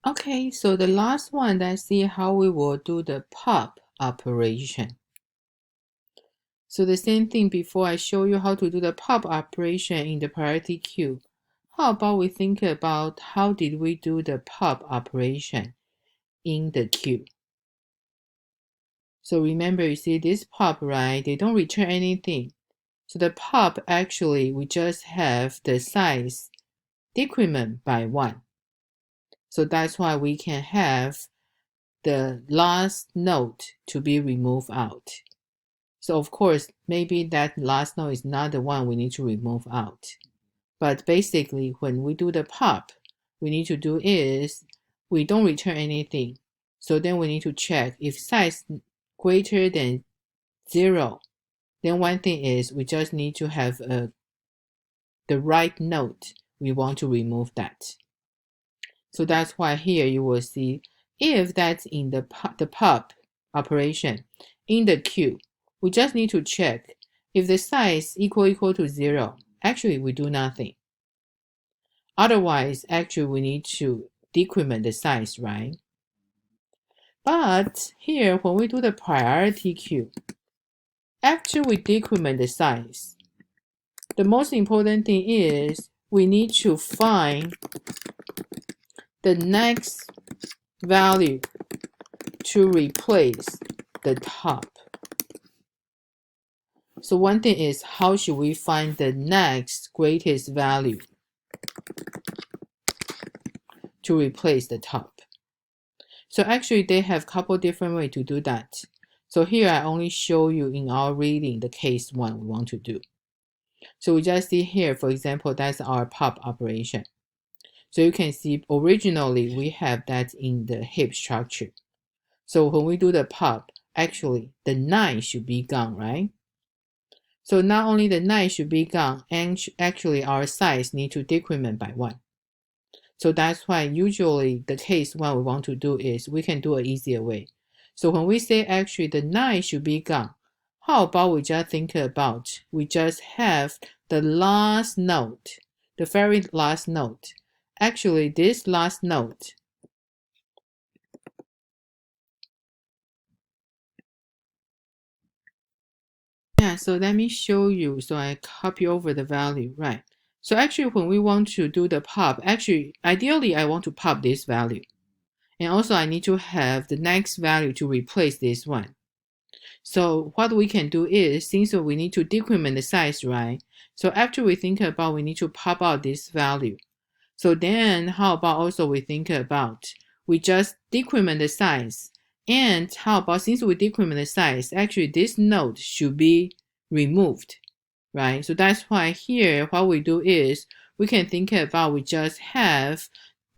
Okay, so the last one, let's see how we will do the pop operation. So the same thing before I show you how to do the pop operation in the priority queue. How about we think about how did we do the pop operation in the queue? So remember, you see this pop, right? They don't return anything. So the pop, actually, we just have the size decrement by 1. So that's why we can have the last node to be removed out. So of course, maybe that last node is not the one we need to remove out. But basically, when we do the pop, we need to do is we don't return anything. So then we need to check if size greater than 0. Then one thing is we just need to have the right node. We want to remove that. So that's why here you will see if that's in the pop operation in the queue, we just need to check if the size equal to 0. Actually, we do nothing. Otherwise, actually, we need to decrement the size, right? But here, when we do the priority queue, after we decrement the size, the most important thing is we need to find the next value to replace the top. So one thing is, how should we find the next greatest value to replace the top? So actually they have a couple different ways to do that. So here I only show you in our reading the case 1 we want to do. So we just see here, for example, that's our pop operation. So you can see originally we have that in the heap structure. So when we do the pop, actually the 9 should be gone, right? So not only the 9 should be gone, and actually our size need to decrement by 1. So that's why usually the case 1 we want to do is we can do an easier way. So when we say actually the 9 should be gone, how about we just think about we just have the last node, the very last node. Actually, this last node, yeah, so let me show you. So I copy over the value, right? So actually when we want to do the pop, actually ideally I want to pop this value. And also I need to have the next value to replace this one. So what we can do is, since we need to decrement the size, right? So after we think about we need to pop out this value. So then how about also we think about we just decrement the size. And how about since we decrement the size, actually this node should be removed, right? So that's why here what we do is we can think about we just have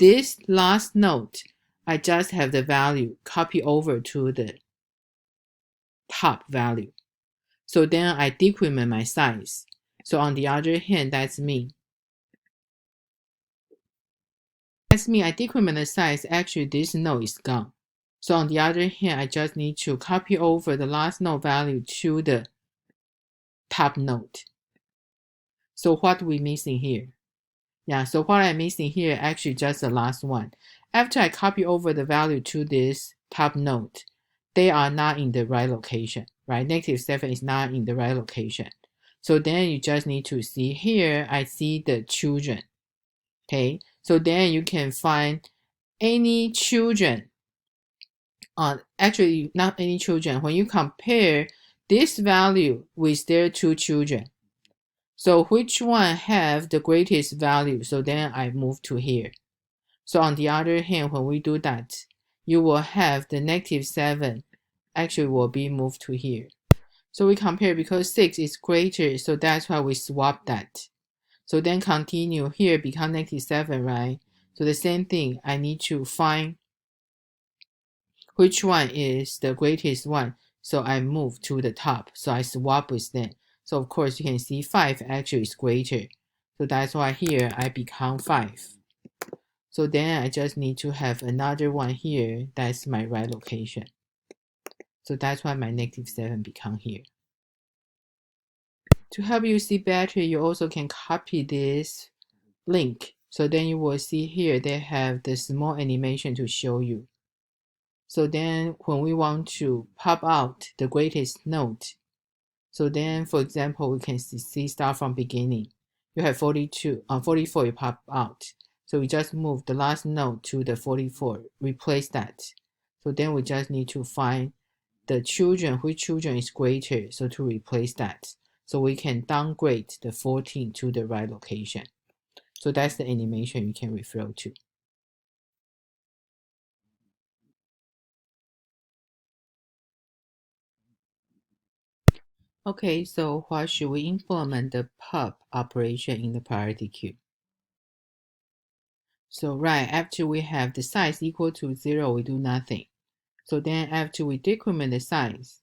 this last node. I just have the value copy over to the top value. So then I decrement my size. So on the other hand, that's me. I decrement the size. Actually, this node is gone. So on the other hand, I just need to copy over the last node value to the top node. So what we missing here? Yeah, so what I'm missing here actually just the last one. After I copy over the value to this top node, they are not in the right location, right? -7 is not in the right location. So then you just need to see here, I see the children. Okay, so then you can find any children. Actually, not any children. When you compare this value with their 2 children, so which one have the greatest value? So then I move to here. So on the other hand, when we do that, you will have the -7 actually will be moved to here. So we compare because 6 is greater, so that's why we swap that. So then continue here become -7, right? So the same thing, I need to find which one is the greatest one. So I move to the top. So I swap with them. So of course you can see 5 actually is greater. So that's why here I become 5. So then I just need to have another one here. That's my right location. So that's why my -7 become here. To help you see better, you also can copy this link So then you will see here they have the small animation to show you. So then when we want to pop out the greatest node, so then for example, we can see start from beginning. You have 44 you pop out. So we just move the last node to the 44, replace that. So then we just need to find the children, which children is greater, so to replace that. So we can downgrade the 14 to the right location. So that's the animation you can refer to. Okay, so why should we implement the pop operation in the priority queue? So right after we have the size equal to 0, we do nothing. So then after we decrement the size,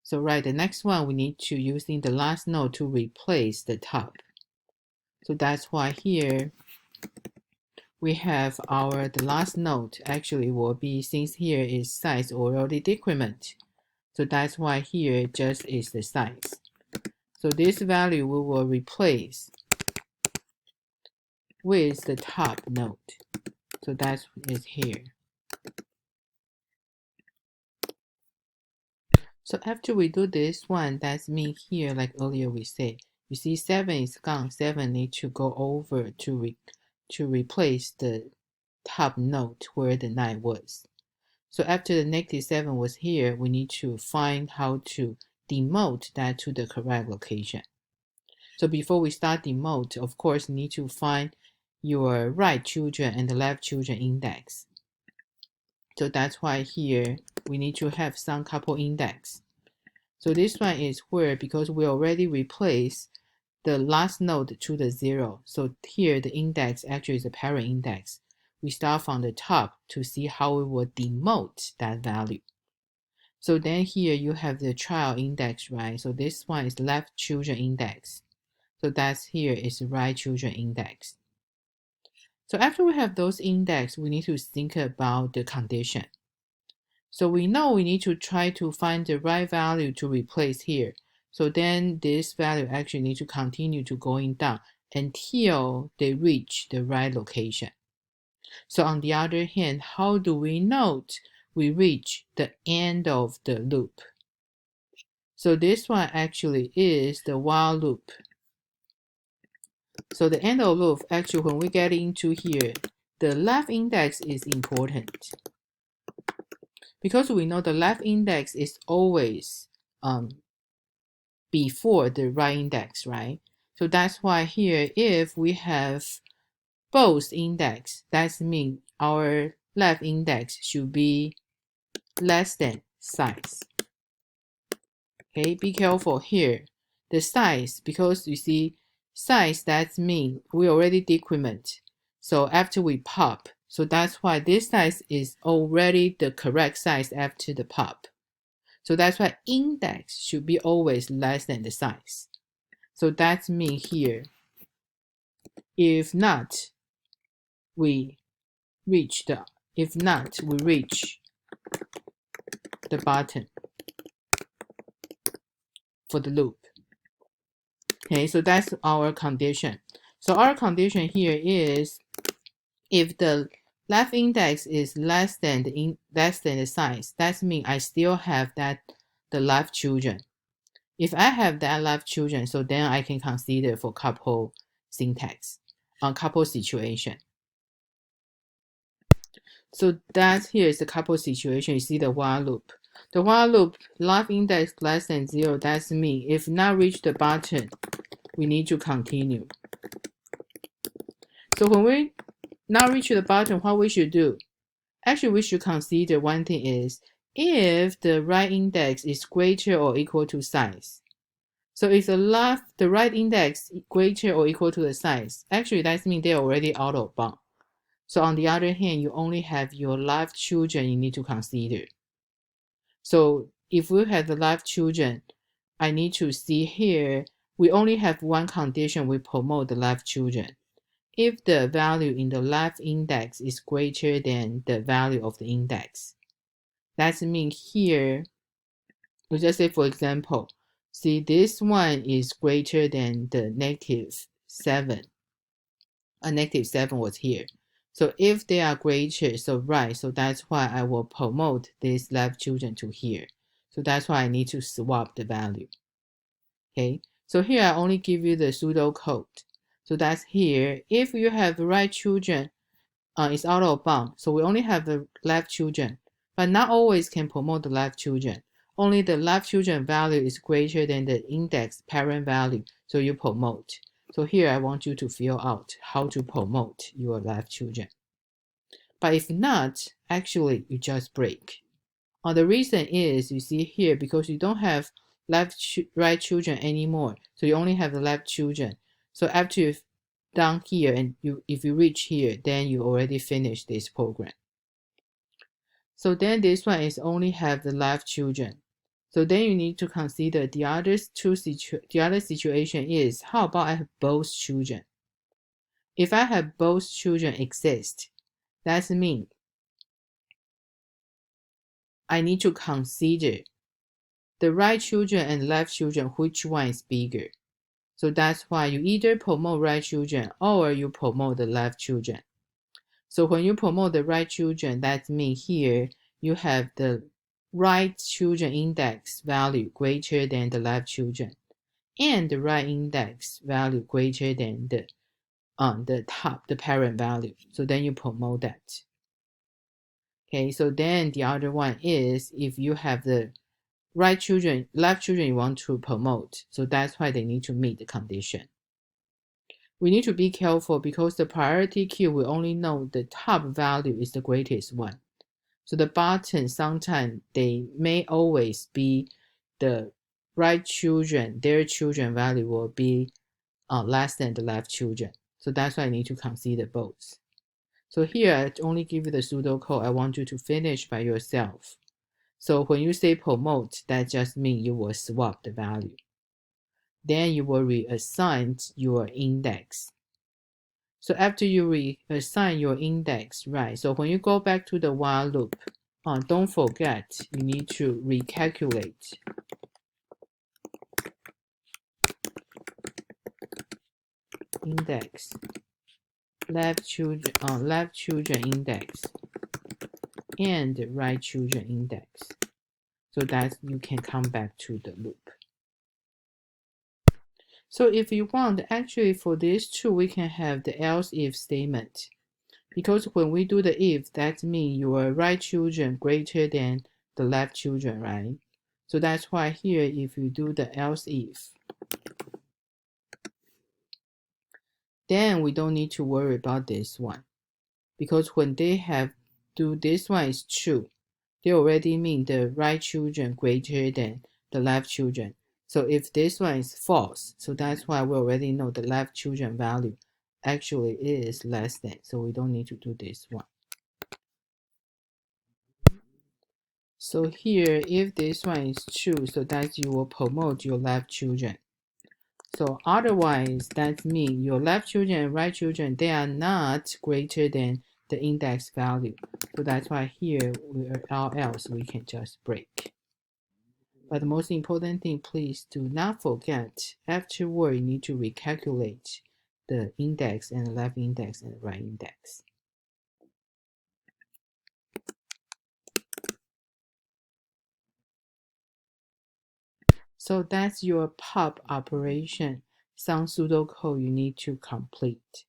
so right, the next one we need to using the last node to replace the top. So that's why here we have the last node actually will be, since here is size already decrement. So that's why here just is the size. So this value we will replace with the top node. So that is here. So after we do this one, that's mean here, like earlier we said, you see 7 is gone. 7 need to go over to replace the top node where the 9 was. So after the -7 was here, we need to find how to demote that to the correct location. So before we start demote, of course, you need to find your right children and the left children index. So that's why here we need to have some couple index. So this one is where, because we already replaced the last node to the 0. So here the index actually is a parent index. We start from the top to see how we will demote that value. So then here you have the child index, right? So this one is left children index. So that's here is right children index. So after we have those index, we need to think about the condition. So we know we need to try to find the right value to replace here. So then this value actually need to continue to going down until they reach the right location. So on the other hand, how do we note we reach the end of the loop? So this one actually is the while loop. So the end of loop, actually when we get into here, the left index is important. Because we know the left index is always before the right index, right? So that's why here, if we have both index, that means our left index should be less than size. Okay, be careful here. The size, because you see, size, that means we already decrement. So after we pop, so that's why this size is already the correct size after the pop. So that's why index should be always less than the size. So that means here, if not, we reach the bottom for the loop. Okay, so that's our condition. So our condition here is if the left index is less than the size, that means I still have the left children. If I have that left children, so then I can consider for couple syntax on couple situation. So that here is the couple situation. You see the while loop. The while loop, left index less than 0, that's mean if not reach the bottom, we need to continue. So when we not reach the bottom, what we should do? Actually, we should consider one thing is if the right index is greater or equal to size. So if the right index is greater or equal to the size, actually that means they're already out of bound. So on the other hand, you only have your left children you need to consider. So if we have the left children, I need to see here, we only have one condition we promote the left children. If the value in the left index is greater than the value of the index. That means here, we just say for example, see this one is greater than the -7. -7 was here. So if they are greater, so right, so that's why I will promote these left children to here. So that's why I need to swap the value. Okay, so here I only give you the pseudo code. So that's here. If you have the right children, it's out of bound. So we only have the left children, but not always can promote the left children. Only the left children value is greater than the index parent value, so you promote. So here I want you to fill out how to promote your left children. But if not, actually you just break. The reason is, you see here, because you don't have right children anymore, so you only have the left children. So after you've done here and if you reach here, then you already finished this program. So then this one is only have the left children. So then you need to consider the other situation is, how about I have both children? If I have both children exist, that means I need to consider the right children and left children, which one is bigger. So that's why you either promote right children or you promote the left children. So when you promote the right children, that means here you have the right children index value greater than the left children, and the right index value greater than the parent value. So then you promote that. Okay, so then the other one is, if you have the right children, left children you want to promote, so that's why they need to meet the condition. We need to be careful because the priority queue will only know the top value is the greatest one. So the bottom, sometimes they may always be the right children, their children value will be less than the left children. So that's why I need to consider both. So here I only give you the pseudocode. I want you to finish by yourself. So when you say promote, that just means you will swap the value. Then you will reassign your index. So after you reassign your index, right? So when you go back to the while loop, don't forget you need to recalculate index, left children index, and right children index, so that you can come back to the loop. So if you want, actually for this too, we can have the else if statement. Because when we do the if, that means your right children greater than the left children, right? So that's why here, if you do the else if, then we don't need to worry about this one. Because when they have do this one is true, they already mean the right children greater than the left children. So if this one is false, so that's why we already know the left children value actually is less than, so we don't need to do this one. So here, if this one is true, so that you will promote your left children. So otherwise, that means your left children and right children, they are not greater than the index value. So that's why here, or else we can just break. But the most important thing, please do not forget, afterward you need to recalculate the index and the left index and the right index. So that's your pop operation, some pseudocode you need to complete.